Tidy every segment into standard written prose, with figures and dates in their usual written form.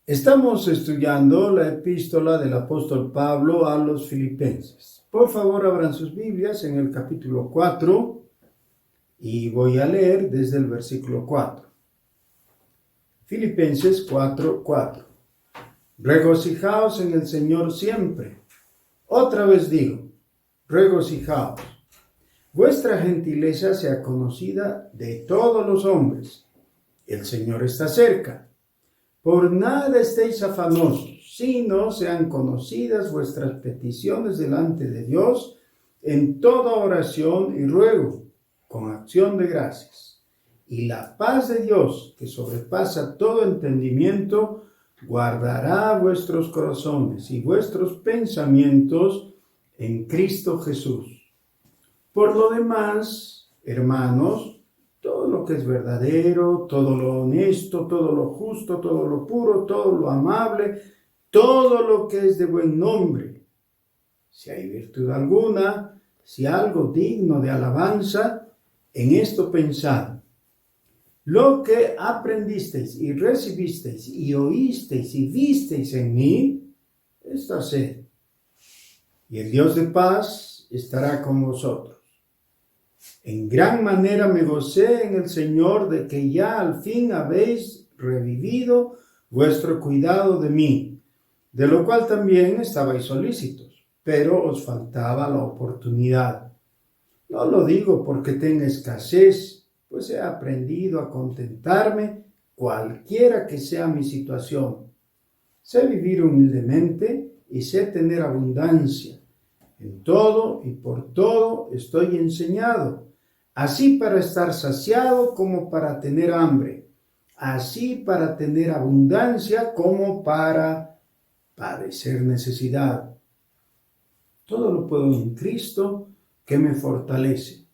Estamos estudiando la epístola del apóstol Pablo a los Filipenses. Por favor, abran sus Biblias en el capítulo 4 y voy a leer desde el versículo 4. Filipenses 4:4. Regocijaos en el Señor siempre. Otra vez digo, regocijaos. Vuestra gentileza sea conocida de todos los hombres. El Señor está cerca. Por nada estéis afanosos, sino sean conocidas vuestras peticiones delante de Dios en toda oración y ruego, con acción de gracias. Y la paz de Dios, que sobrepasa todo entendimiento, guardará vuestros corazones y vuestros pensamientos en Cristo Jesús. Por lo demás, hermanos, todo lo que es verdadero, todo lo honesto, todo lo justo, todo lo puro, todo lo amable, todo lo que es de buen nombre. Si hay virtud alguna, si algo digno de alabanza, en esto pensad. Lo que aprendisteis y recibisteis y oísteis y visteis en mí, esto haced. Y el Dios de paz estará con vosotros. En gran manera me gocé en el Señor de que ya al fin habéis revivido vuestro cuidado de mí, de lo cual también estabais solícitos, pero os faltaba la oportunidad. No lo digo porque tenga escasez, pues he aprendido a contentarme cualquiera que sea mi situación. Sé vivir humildemente y sé tener abundancia. En todo y por todo estoy enseñado, así para estar saciado como para tener hambre, así para tener abundancia como para padecer necesidad. Todo lo puedo en Cristo que me fortalece.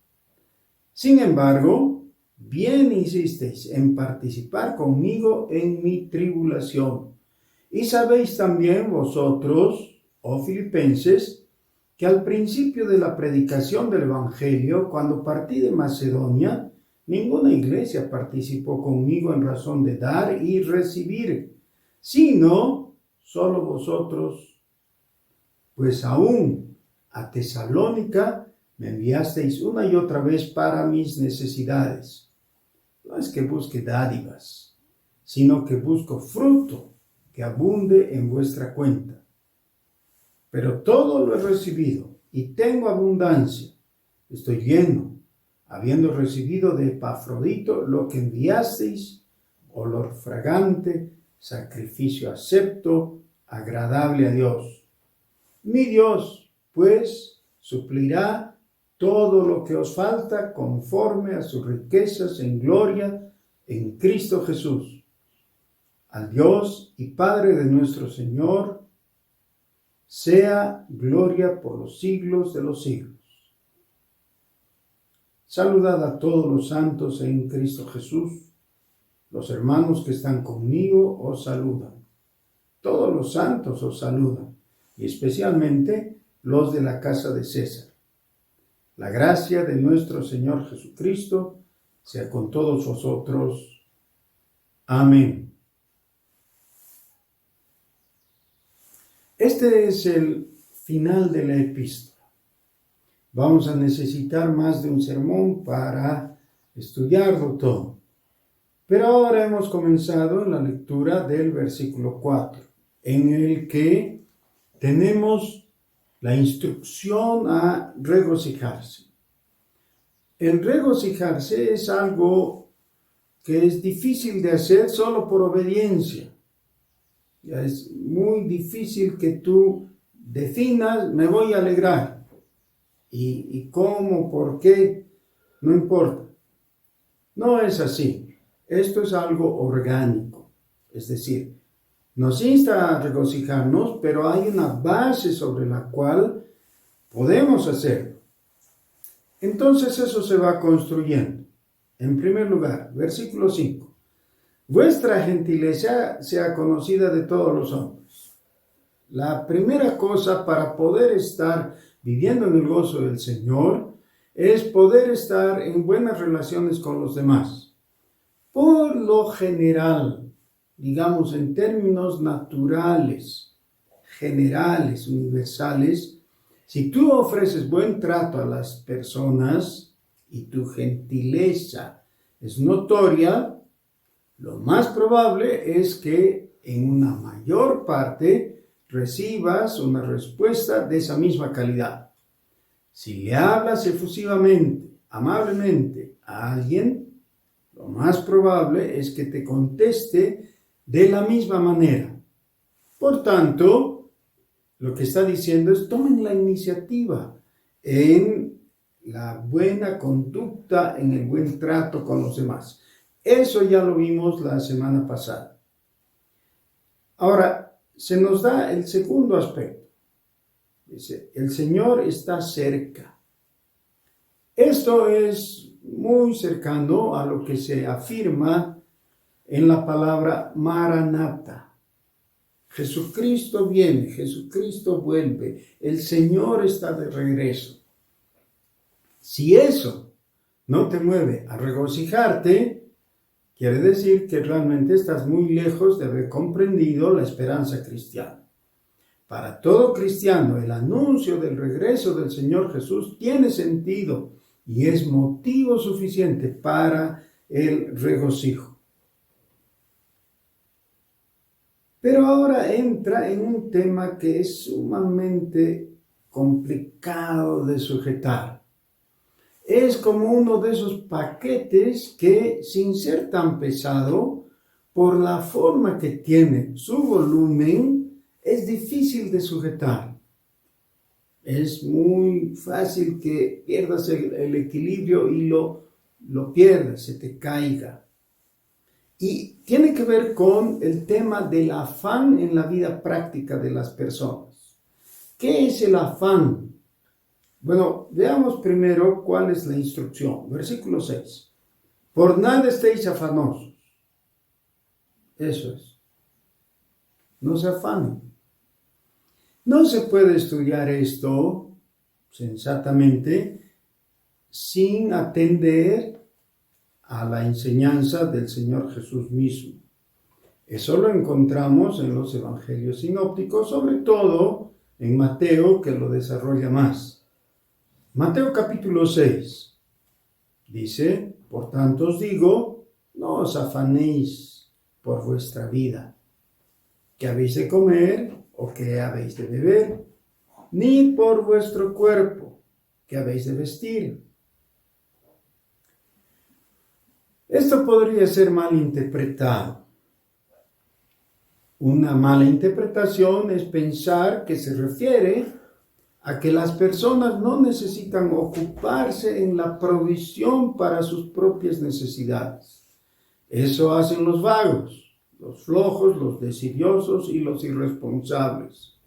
Sin embargo, bien hicisteis en participar conmigo en mi tribulación. Y sabéis también vosotros, oh Filipenses, que al principio de la predicación del Evangelio, cuando partí de Macedonia, ninguna iglesia participó conmigo en razón de dar y recibir, sino solo vosotros, pues aún a Tesalónica me enviasteis una y otra vez para mis necesidades. No es que busque dádivas, sino que busco fruto que abunde en vuestra cuenta. Pero todo lo he recibido y tengo abundancia. Estoy lleno, habiendo recibido de Epafrodito lo que enviasteis, olor fragante, sacrificio acepto, agradable a Dios. Mi Dios, pues, suplirá todo lo que os falta conforme a sus riquezas en gloria en Cristo Jesús. Al Dios y Padre de nuestro Señor, sea gloria por los siglos de los siglos. Saludad a todos los santos en Cristo Jesús. Los hermanos que están conmigo os saludan. Todos los santos os saludan, y especialmente los de la casa de César. La gracia de nuestro Señor Jesucristo sea con todos vosotros. Amén. Este es el final de la epístola. Vamos a necesitar más de un sermón para estudiarlo todo. Pero ahora hemos comenzado en la lectura del versículo 4, en el que tenemos la instrucción a regocijarse. El regocijarse es algo que es difícil de hacer solo por obediencia. Ya es muy difícil que tú definas, me voy a alegrar. ¿Y cómo? ¿Por qué? No importa. No es así. Esto es algo orgánico. Es decir, nos insta a regocijarnos, pero hay una base sobre la cual podemos hacerlo. Entonces eso se va construyendo. En primer lugar, versículo 5. Vuestra gentileza sea conocida de todos los hombres. La primera cosa para poder estar viviendo en el gozo del Señor es poder estar en buenas relaciones con los demás. Por lo general, digamos en términos naturales, generales, universales, si tú ofreces buen trato a las personas y tu gentileza es notoria, lo más probable es que en una mayor parte recibas una respuesta de esa misma calidad. Si le hablas efusivamente, amablemente a alguien, lo más probable es que te conteste de la misma manera. Por tanto, lo que está diciendo es tomen la iniciativa en la buena conducta, en el buen trato con los demás. Eso ya lo vimos la semana pasada. Ahora, se nos da el segundo aspecto. Dice, el Señor está cerca. Esto es muy cercano a lo que se afirma en la palabra Maranatha. Jesucristo viene, Jesucristo vuelve, el Señor está de regreso. Si eso no te mueve a regocijarte, quiere decir que realmente estás muy lejos de haber comprendido la esperanza cristiana. Para todo cristiano, el anuncio del regreso del Señor Jesús tiene sentido y es motivo suficiente para el regocijo. Pero ahora entra en un tema que es sumamente complicado de sujetar. Es como uno de esos paquetes que, sin ser tan pesado, por la forma que tiene su volumen, es difícil de sujetar. Es muy fácil que pierdas el equilibrio y lo pierdas, se te caiga. Y tiene que ver con el tema del afán en la vida práctica de las personas. ¿Qué es el afán? Bueno, veamos primero cuál es la instrucción. Versículo 6. Por nada estéis afanosos. Eso es. No se afanen. No se puede estudiar esto sensatamente sin atender a la enseñanza del Señor Jesús mismo. Eso lo encontramos en los evangelios sinópticos, sobre todo en Mateo, que lo desarrolla más. Mateo capítulo 6 dice, por tanto os digo, no os afanéis por vuestra vida, qué habéis de comer o qué habéis de beber, ni por vuestro cuerpo, qué habéis de vestir. Esto podría ser mal interpretado. Una mala interpretación es pensar que se refiere a que las personas no necesitan ocuparse en la provisión para sus propias necesidades. Eso hacen los vagos, los flojos, los desidiosos y los irresponsables.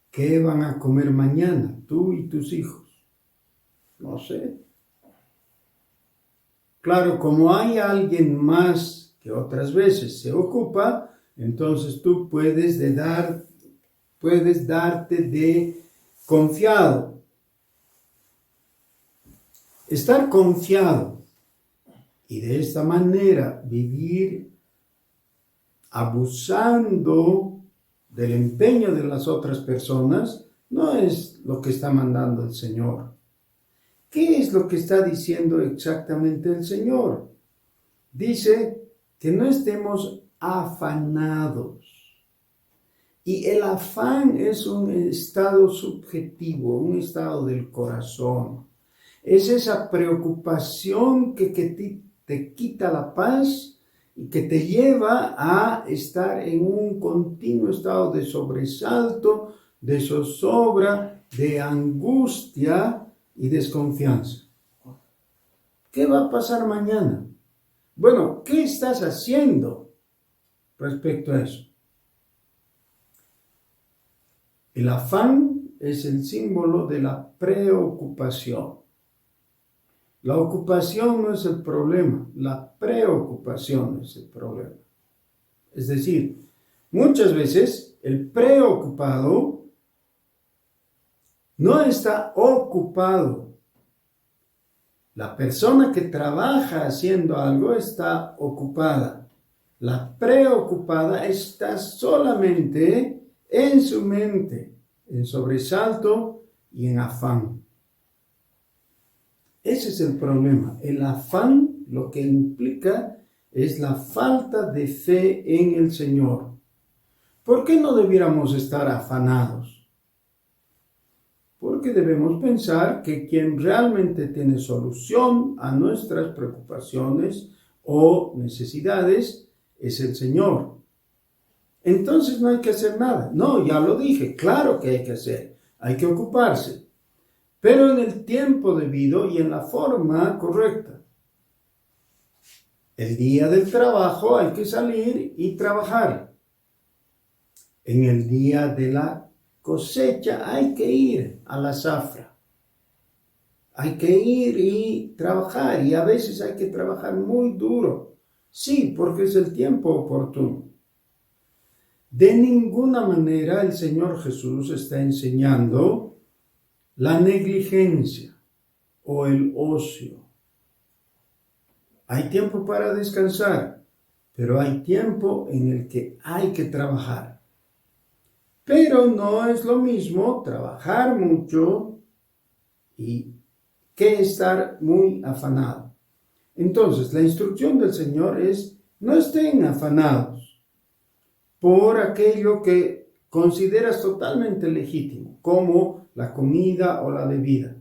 ¿Qué van a comer mañana tú y tus hijos? No sé. Claro, como hay alguien más que otras veces se ocupa, entonces tú puedes darte de confiado. Estar confiado y de esta manera vivir abusando del empeño de las otras personas no es lo que está mandando el Señor. ¿Qué es lo que está diciendo exactamente el Señor? Dice que no estemos afanados. Y el afán es un estado subjetivo, un estado del corazón. Es esa preocupación que te quita la paz y que te lleva a estar en un continuo estado de sobresalto, de zozobra, de angustia y desconfianza. ¿Qué va a pasar mañana? Bueno, ¿qué estás haciendo respecto a eso? El afán es el símbolo de la preocupación. La ocupación no es el problema, la preocupación es el problema. Es decir, muchas veces el preocupado no está ocupado. La persona que trabaja haciendo algo está ocupada. La preocupada está solamente en su mente, en sobresalto y en afán. Ese es el problema. El afán lo que implica es la falta de fe en el Señor. ¿Por qué no debiéramos estar afanados? Porque debemos pensar que quien realmente tiene solución a nuestras preocupaciones o necesidades es el Señor. Entonces no hay que hacer nada. No, ya lo dije, claro que hay que hacer. Hay que ocuparse, pero en el tiempo debido y en la forma correcta. El día del trabajo hay que salir y trabajar. En el día de la cosecha hay que ir a la zafra. Hay que ir y trabajar, y a veces hay que trabajar muy duro. Sí, porque es el tiempo oportuno. De ninguna manera el Señor Jesús está enseñando la negligencia o el ocio. Hay tiempo para descansar, pero hay tiempo en el que hay que trabajar. Pero no es lo mismo trabajar mucho y que estar muy afanado. Entonces, la instrucción del Señor es: no estén afanados por aquello que consideras totalmente legítimo, como la comida o la bebida.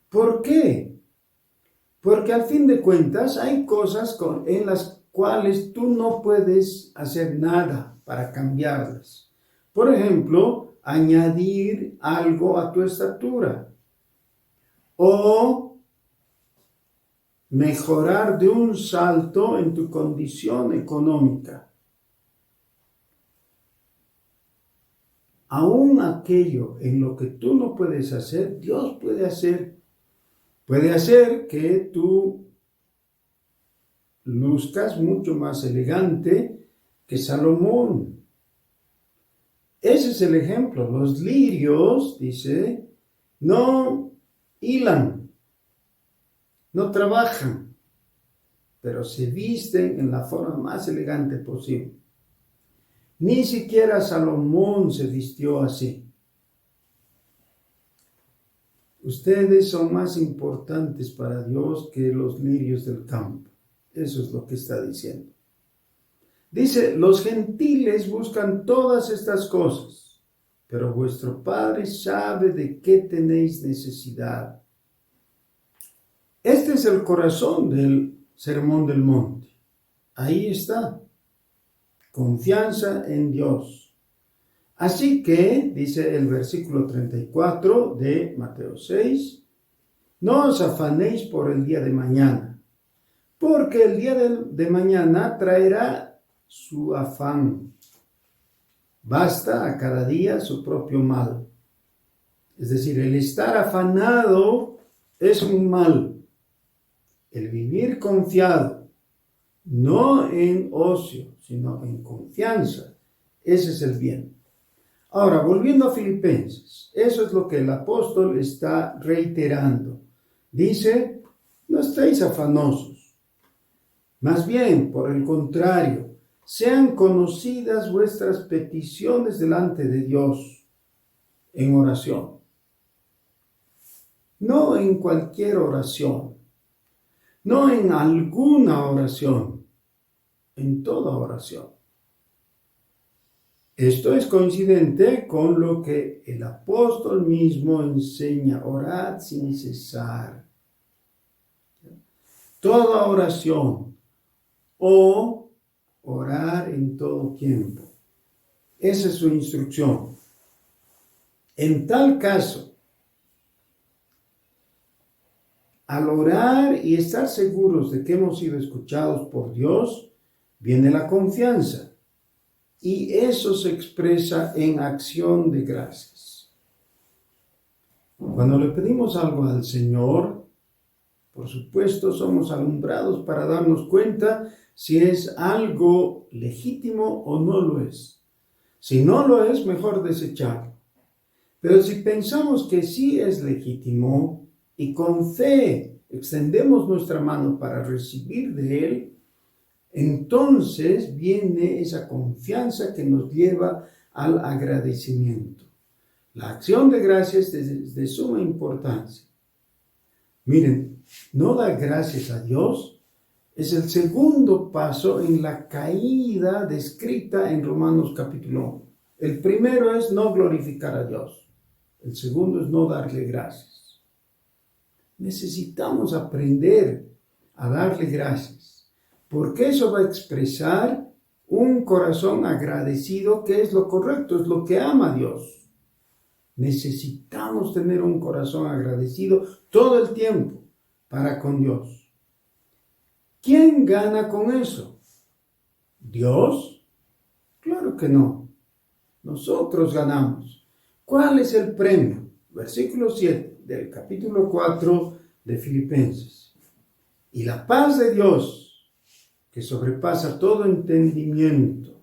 ¿Por qué? Porque al fin de cuentas hay cosas en las cuales tú no puedes hacer nada para cambiarlas. Por ejemplo, añadir algo a tu estatura o mejorar de un salto en tu condición económica. Aún aquello en lo que tú no puedes hacer, Dios puede hacer. Puede hacer que tú luzcas mucho más elegante que Salomón. Ese es el ejemplo. Los lirios, dice, no hilan, no trabajan, pero se visten en la forma más elegante posible. Ni siquiera Salomón se vistió así. Ustedes son más importantes para Dios que los lirios del campo. Eso es lo que está diciendo. Dice: los gentiles buscan todas estas cosas, pero vuestro Padre sabe de qué tenéis necesidad. Este es el corazón del Sermón del Monte. Ahí está. Confianza en Dios. Así que, dice el versículo 34 de Mateo 6, no os afanéis por el día de mañana, porque el día de mañana traerá su afán. Basta a cada día su propio mal. Es decir, el estar afanado es un mal. El vivir confiado, no en ocio, sino en confianza, ese es el bien. Ahora, volviendo a Filipenses, eso es lo que el apóstol está reiterando. Dice: no estéis afanosos. Más bien, por el contrario, sean conocidas vuestras peticiones delante de Dios en oración. No en cualquier oración, no en alguna oración, en toda oración. Esto es coincidente con lo que el apóstol mismo enseña: orad sin cesar. Toda oración o orar en todo tiempo. Esa es su instrucción. En tal caso, al orar y estar seguros de que hemos sido escuchados por Dios, viene la confianza. Y eso se expresa en acción de gracias. Cuando le pedimos algo al Señor, por supuesto, somos alumbrados para darnos cuenta si es algo legítimo o no lo es. Si no lo es, mejor desecharlo. Pero si pensamos que sí es legítimo y con fe extendemos nuestra mano para recibir de Él, Entonces viene esa confianza que nos lleva al agradecimiento. La acción de gracias es de suma importancia. Miren, no dar gracias a Dios es el segundo paso en la caída descrita en Romanos capítulo 1. El primero es no glorificar a Dios. El segundo es no darle gracias. Necesitamos aprender a darle gracias, porque eso va a expresar un corazón agradecido, que es lo correcto, es lo que ama a Dios. Necesitamos tener un corazón agradecido todo el tiempo para con Dios. ¿Quién gana con eso? ¿Dios? Claro que no. Nosotros ganamos. ¿Cuál es el premio? Versículo 7 del capítulo 4 de Filipenses. Y la paz de Dios, que sobrepasa todo entendimiento,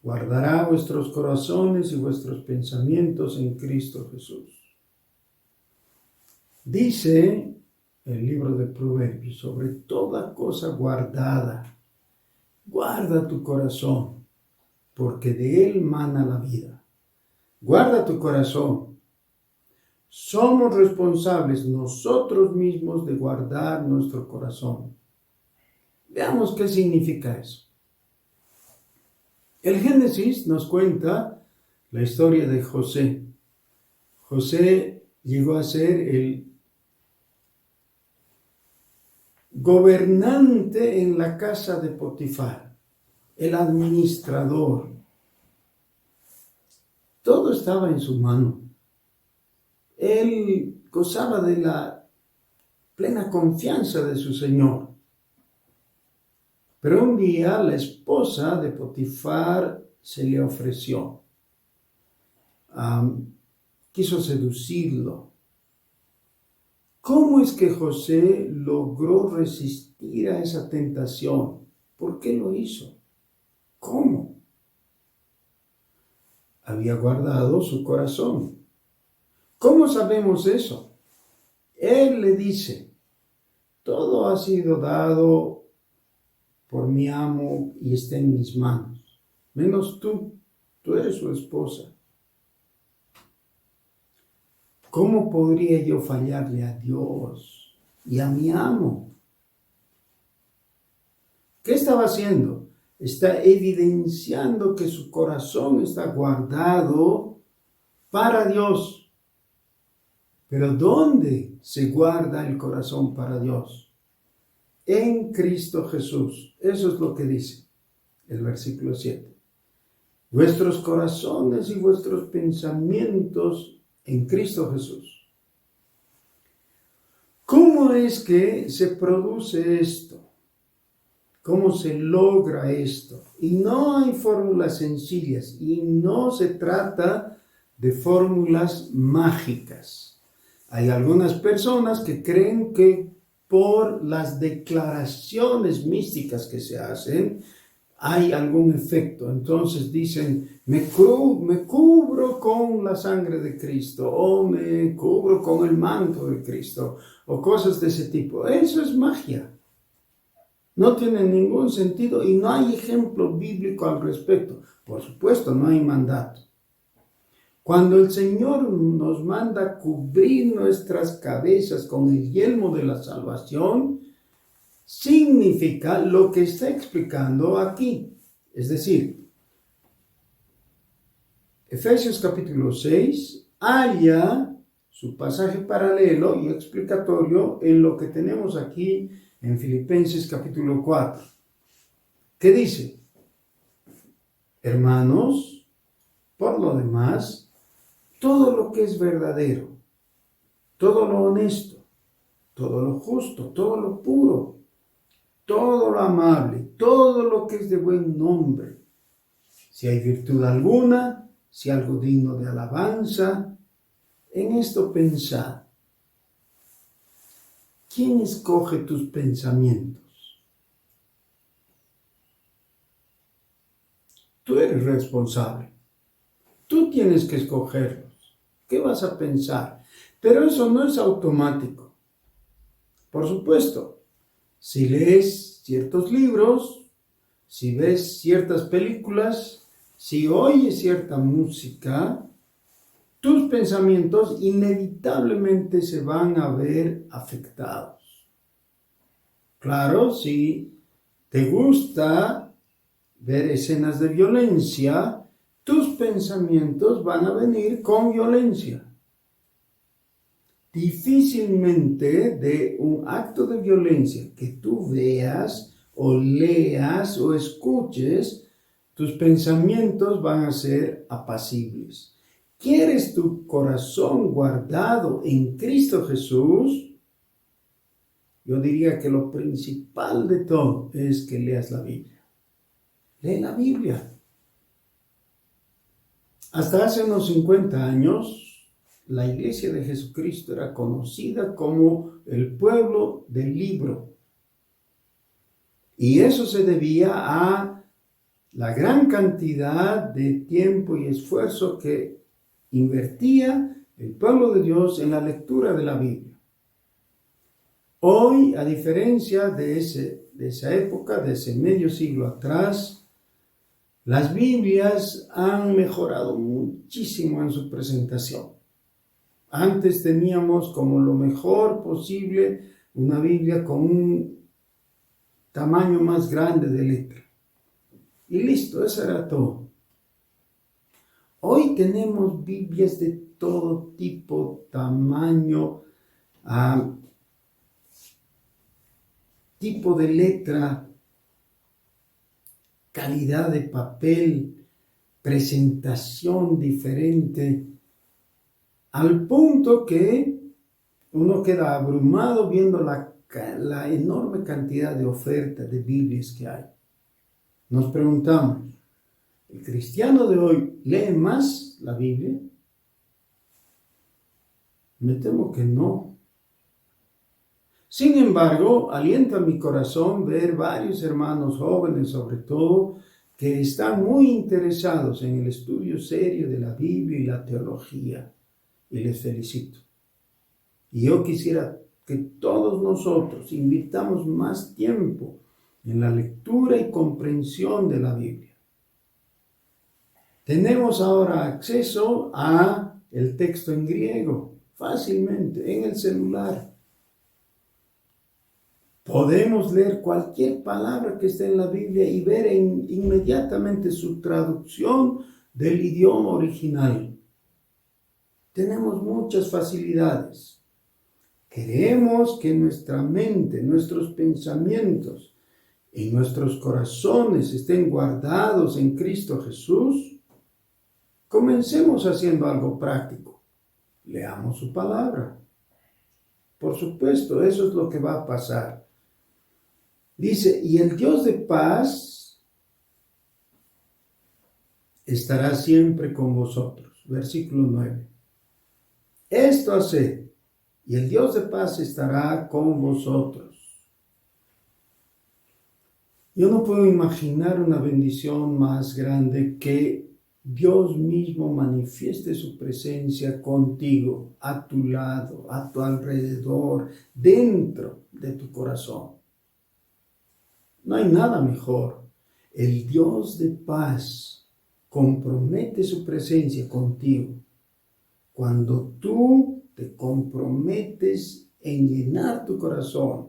guardará vuestros corazones y vuestros pensamientos en Cristo Jesús. Dice el libro de Proverbios, sobre toda cosa guardada, guarda tu corazón, porque de él mana la vida. Guarda tu corazón. Somos responsables nosotros mismos de guardar nuestro corazón. Veamos qué significa eso. El Génesis nos cuenta la historia de José. José llegó a ser el gobernante en la casa de Potifar, el administrador. Todo estaba en su mano. Él gozaba de la plena confianza de su señor. Pero un día la esposa de Potifar se le ofreció. Quiso seducirlo. ¿Cómo es que José logró resistir a esa tentación? ¿Por qué lo hizo? ¿Cómo? Había guardado su corazón. ¿Cómo sabemos eso? Él le dice, todo ha sido dado por mi amo y está en mis manos, menos tú eres su esposa. ¿Cómo podría yo fallarle a Dios y a mi amo? ¿Qué estaba haciendo? Está evidenciando que su corazón está guardado para Dios. Pero ¿dónde se guarda el corazón para Dios? En Cristo Jesús. Eso es lo que dice el versículo 7. Vuestros corazones y vuestros pensamientos en Cristo Jesús. ¿Cómo es que se produce esto? ¿Cómo se logra esto? Y no hay fórmulas sencillas y no se trata de fórmulas mágicas. Hay algunas personas que creen que por las declaraciones místicas que se hacen hay algún efecto. Entonces dicen, me cubro con la sangre de Cristo, o me cubro con el manto de Cristo, o cosas de ese tipo. Eso es magia. No tiene ningún sentido y no hay ejemplo bíblico al respecto. Por supuesto, no hay mandato. Cuando el Señor nos manda cubrir nuestras cabezas con el yelmo de la salvación, significa lo que está explicando aquí. Es decir, Efesios capítulo 6 halla su pasaje paralelo y explicatorio en lo que tenemos aquí en Filipenses capítulo 4. ¿Qué dice? Hermanos, por lo demás, todo lo que es verdadero, todo lo honesto, todo lo justo, todo lo puro, todo lo amable, todo lo que es de buen nombre, si hay virtud alguna, si algo digno de alabanza, en esto pensad. ¿Quién escoge tus pensamientos? Tú eres responsable. Tú tienes que escogerlos. ¿Qué vas a pensar? Pero eso no es automático. Por supuesto, si lees ciertos libros, si ves ciertas películas, si oyes cierta música, tus pensamientos inevitablemente se van a ver afectados. Claro, si te gusta ver escenas de violencia, tus pensamientos van a venir con violencia. Difícilmente de un acto de violencia que tú veas o leas o escuches, tus pensamientos van a ser apacibles. ¿Quieres tu corazón guardado en Cristo Jesús? Yo diría que lo principal de todo es que leas la Biblia. Lee la Biblia. Hasta hace unos 50 años, la Iglesia de Jesucristo era conocida como el pueblo del libro. Y eso se debía a la gran cantidad de tiempo y esfuerzo que invertía el pueblo de Dios en la lectura de la Biblia. Hoy, a diferencia de esa época, de ese medio siglo atrás, las Biblias han mejorado muchísimo en su presentación. Antes teníamos como lo mejor posible una Biblia con un tamaño más grande de letra. Y listo, eso era todo. Hoy tenemos Biblias de todo tipo, tamaño, tipo de letra, calidad de papel, presentación diferente, al punto que uno queda abrumado viendo la enorme cantidad de ofertas de Biblias que hay. Nos preguntamos, ¿el cristiano de hoy lee más la Biblia? Me temo que no. Sin embargo, alienta mi corazón ver varios hermanos jóvenes, sobre todo, que están muy interesados en el estudio serio de la Biblia y la teología. Y les felicito. Y yo quisiera que todos nosotros invirtamos más tiempo en la lectura y comprensión de la Biblia. Tenemos ahora acceso a el texto en griego fácilmente en el celular. Podemos leer cualquier palabra que esté en la Biblia y ver inmediatamente su traducción del idioma original. Tenemos muchas facilidades. Queremos que nuestra mente, nuestros pensamientos y nuestros corazones estén guardados en Cristo Jesús. Comencemos haciendo algo práctico. Leamos su palabra. Por supuesto, eso es lo que va a pasar. Dice, y el Dios de paz estará siempre con vosotros. Versículo 9. Esto haced, y el Dios de paz estará con vosotros. Yo no puedo imaginar una bendición más grande que Dios mismo manifieste su presencia contigo, a tu lado, a tu alrededor, dentro de tu corazón. No hay nada mejor. El Dios de paz compromete su presencia contigo. Cuando tú te comprometes en llenar tu corazón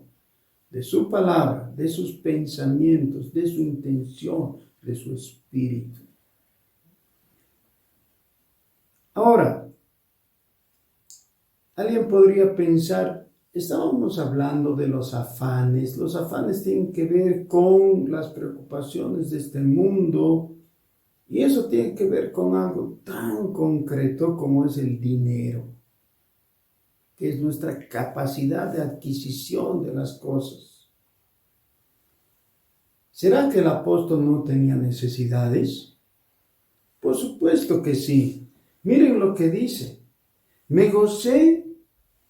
de su palabra, de sus pensamientos, de su intención, de su espíritu. Ahora, alguien podría pensar, estábamos hablando de los afanes. Los afanes tienen que ver con las preocupaciones de este mundo. Y eso tiene que ver con algo tan concreto como es el dinero, que es nuestra capacidad de adquisición de las cosas. ¿Será que el apóstol no tenía necesidades? Por supuesto que sí. Miren lo que dice. Me gocé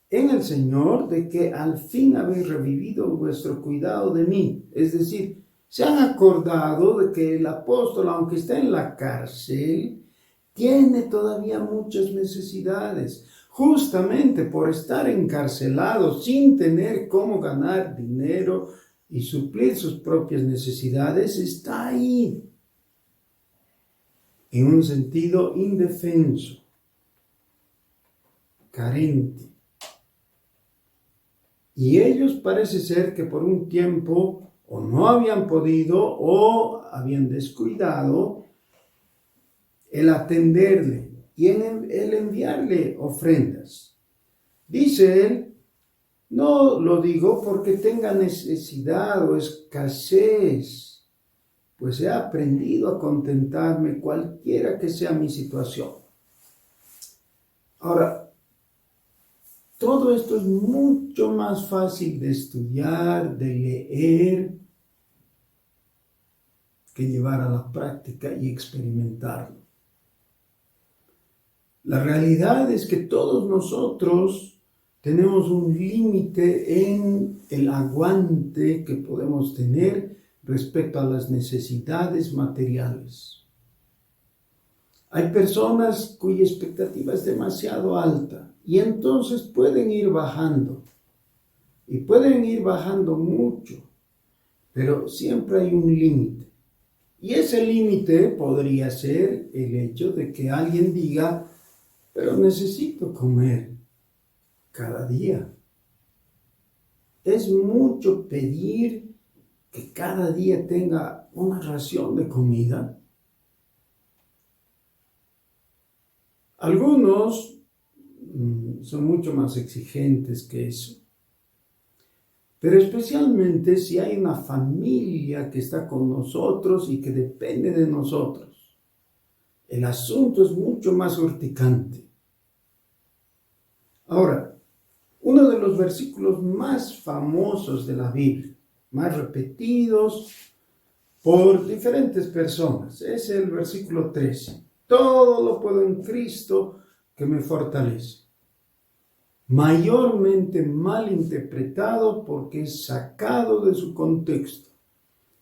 en el Señor de que al fin habéis revivido vuestro cuidado de mí. Es decir, se han acordado de que el apóstol, aunque está en la cárcel, tiene todavía muchas necesidades. Justamente por estar encarcelado sin tener cómo ganar dinero, y suplir sus propias necesidades está ahí, en un sentido indefenso, carente. Y ellos parece ser que por un tiempo o no habían podido o habían descuidado el atenderle y el enviarle ofrendas. Dice él, no lo digo porque tenga necesidad o escasez, pues he aprendido a contentarme cualquiera que sea mi situación. Ahora, todo esto es mucho más fácil de estudiar, de leer, que llevar a la práctica y experimentarlo. La realidad es que todos nosotros tenemos un límite en el aguante que podemos tener respecto a las necesidades materiales. Hay personas cuya expectativa es demasiado alta y entonces pueden ir bajando. Y pueden ir bajando mucho, pero siempre hay un límite. Y ese límite podría ser el hecho de que alguien diga, pero necesito comer cada día. Es mucho pedir que cada día tenga una ración de comida. Algunos son mucho más exigentes que eso. Pero especialmente si hay una familia que está con nosotros y que depende de nosotros, el asunto es mucho más urticante. Ahora, uno de los versículos más famosos de la Biblia, más repetidos por diferentes personas, es el versículo 13. Todo lo puedo en Cristo que me fortalece. Mayormente mal interpretado porque es sacado de su contexto.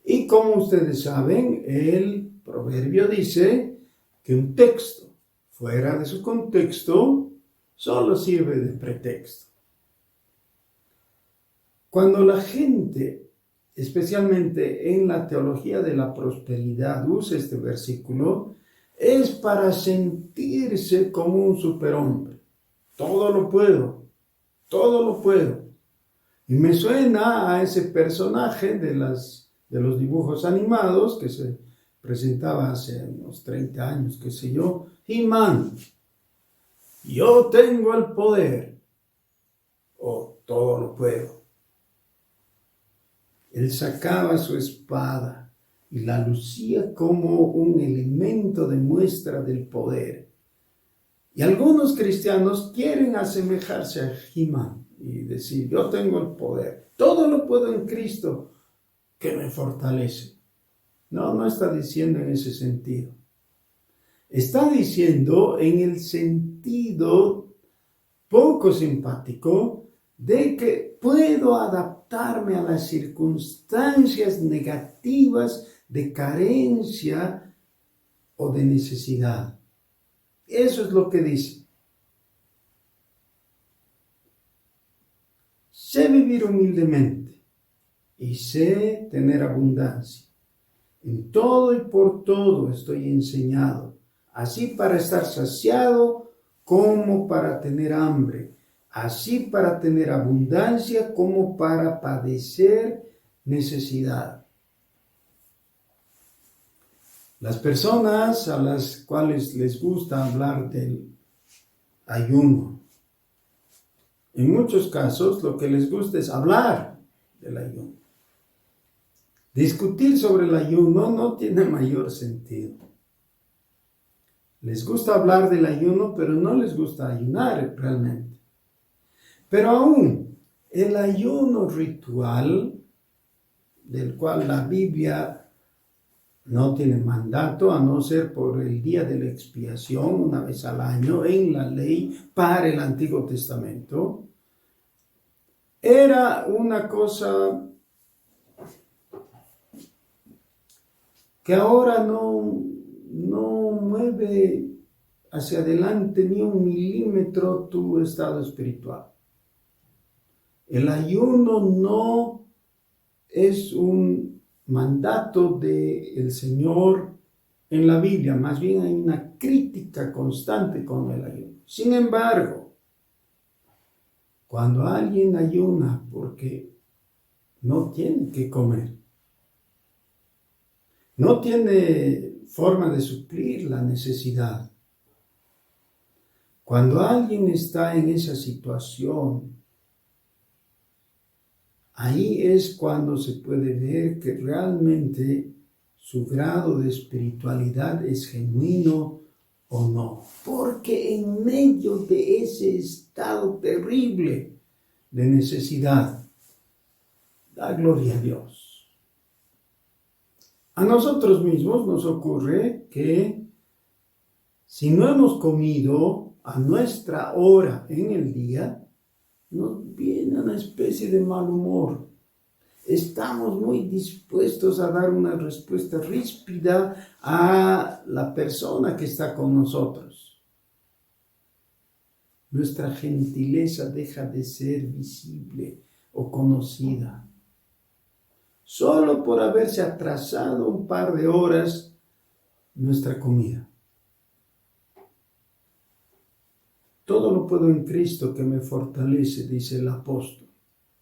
Y como ustedes saben, el proverbio dice que un texto fuera de su contexto solo sirve de pretexto. Cuando la gente, especialmente en la teología de la prosperidad, usa este versículo, es para sentirse como un superhombre. Todo lo puedo, todo lo puedo. Y me suena a ese personaje de los dibujos animados que se presentaba hace unos 30 años, qué sé yo, He-Man. Yo tengo el poder, o todo lo puedo. Él sacaba su espada y la lucía como un elemento de muestra del poder. Y algunos cristianos quieren asemejarse a He-Man y decir, yo tengo el poder, todo lo puedo en Cristo que me fortalece. No está diciendo en ese sentido. Está diciendo en el sentido poco simpático de que puedo adaptarme a las circunstancias negativas de carencia o de necesidad. Eso es lo que dice. Sé vivir humildemente y sé tener abundancia. En todo y por todo estoy enseñado, así para estar saciado como para tener hambre, así para tener abundancia como para padecer necesidad. Las personas a las cuales les gusta hablar del ayuno, en muchos casos lo que les gusta es hablar del ayuno. Discutir sobre el ayuno no tiene mayor sentido. Les gusta hablar del ayuno, pero no les gusta ayunar realmente. Pero aún el ayuno ritual, del cual la Biblia no tiene mandato a no ser por el día de la expiación, una vez al año, en la ley para el Antiguo Testamento, era una cosa que ahora no mueve hacia adelante ni un milímetro tu estado espiritual. El ayuno no es un mandato del Señor en la Biblia, más bien hay una crítica constante con el ayuno. Sin embargo, cuando alguien ayuna porque no tiene que comer, no tiene forma de suplir la necesidad, cuando alguien está en esa situación, ahí es cuando se puede ver que realmente su grado de espiritualidad es genuino o no. Porque en medio de ese estado terrible de necesidad, da gloria a Dios. A nosotros mismos nos ocurre que si no hemos comido a nuestra hora en el día, nos viene una especie de mal humor. Estamos muy dispuestos a dar una respuesta ríspida a la persona que está con nosotros. Nuestra gentileza deja de ser visible o conocida. Solo por haberse atrasado un par de horas nuestra comida. Todo lo puedo en Cristo que me fortalece, dice el apóstol,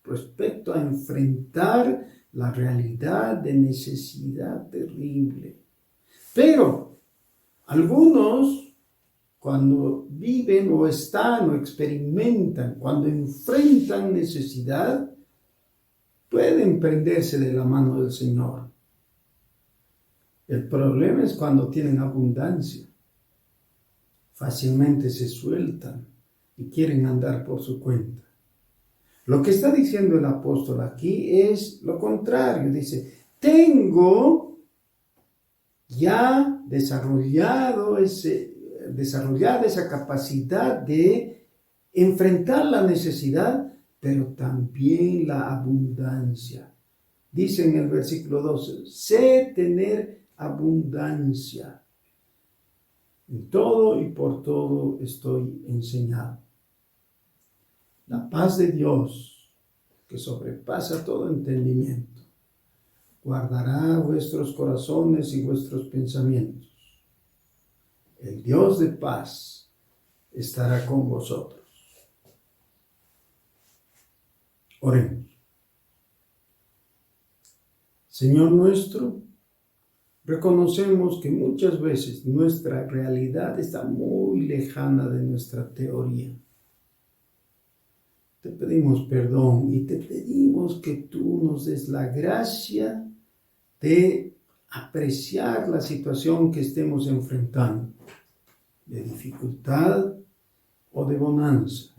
respecto a enfrentar la realidad de necesidad terrible. Pero algunos, cuando viven o están o experimentan, cuando enfrentan necesidad, pueden prenderse de la mano del Señor. El problema es cuando tienen abundancia. Fácilmente se sueltan y quieren andar por su cuenta. Lo que está diciendo el apóstol aquí es lo contrario. Dice, tengo ya desarrollada esa capacidad de enfrentar la necesidad, pero también la abundancia. Dice en el versículo 12, sé tener abundancia. En todo y por todo estoy enseñado. La paz de Dios, que sobrepasa todo entendimiento, guardará vuestros corazones y vuestros pensamientos. El Dios de paz estará con vosotros. Oremos. Señor nuestro, reconocemos que muchas veces nuestra realidad está muy lejana de nuestra teoría. Te pedimos perdón y te pedimos que tú nos des la gracia de apreciar la situación que estemos enfrentando, de dificultad o de bonanza,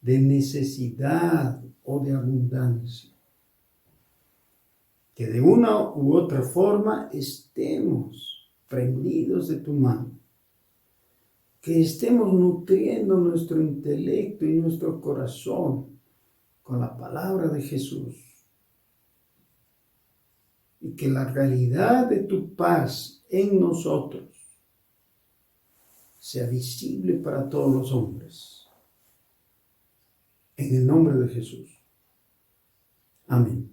de necesidad o de abundancia. Que de una u otra forma estemos prendidos de tu mano, que estemos nutriendo nuestro intelecto y nuestro corazón con la palabra de Jesús, y que la realidad de tu paz en nosotros sea visible para todos los hombres. En el nombre de Jesús. Amén.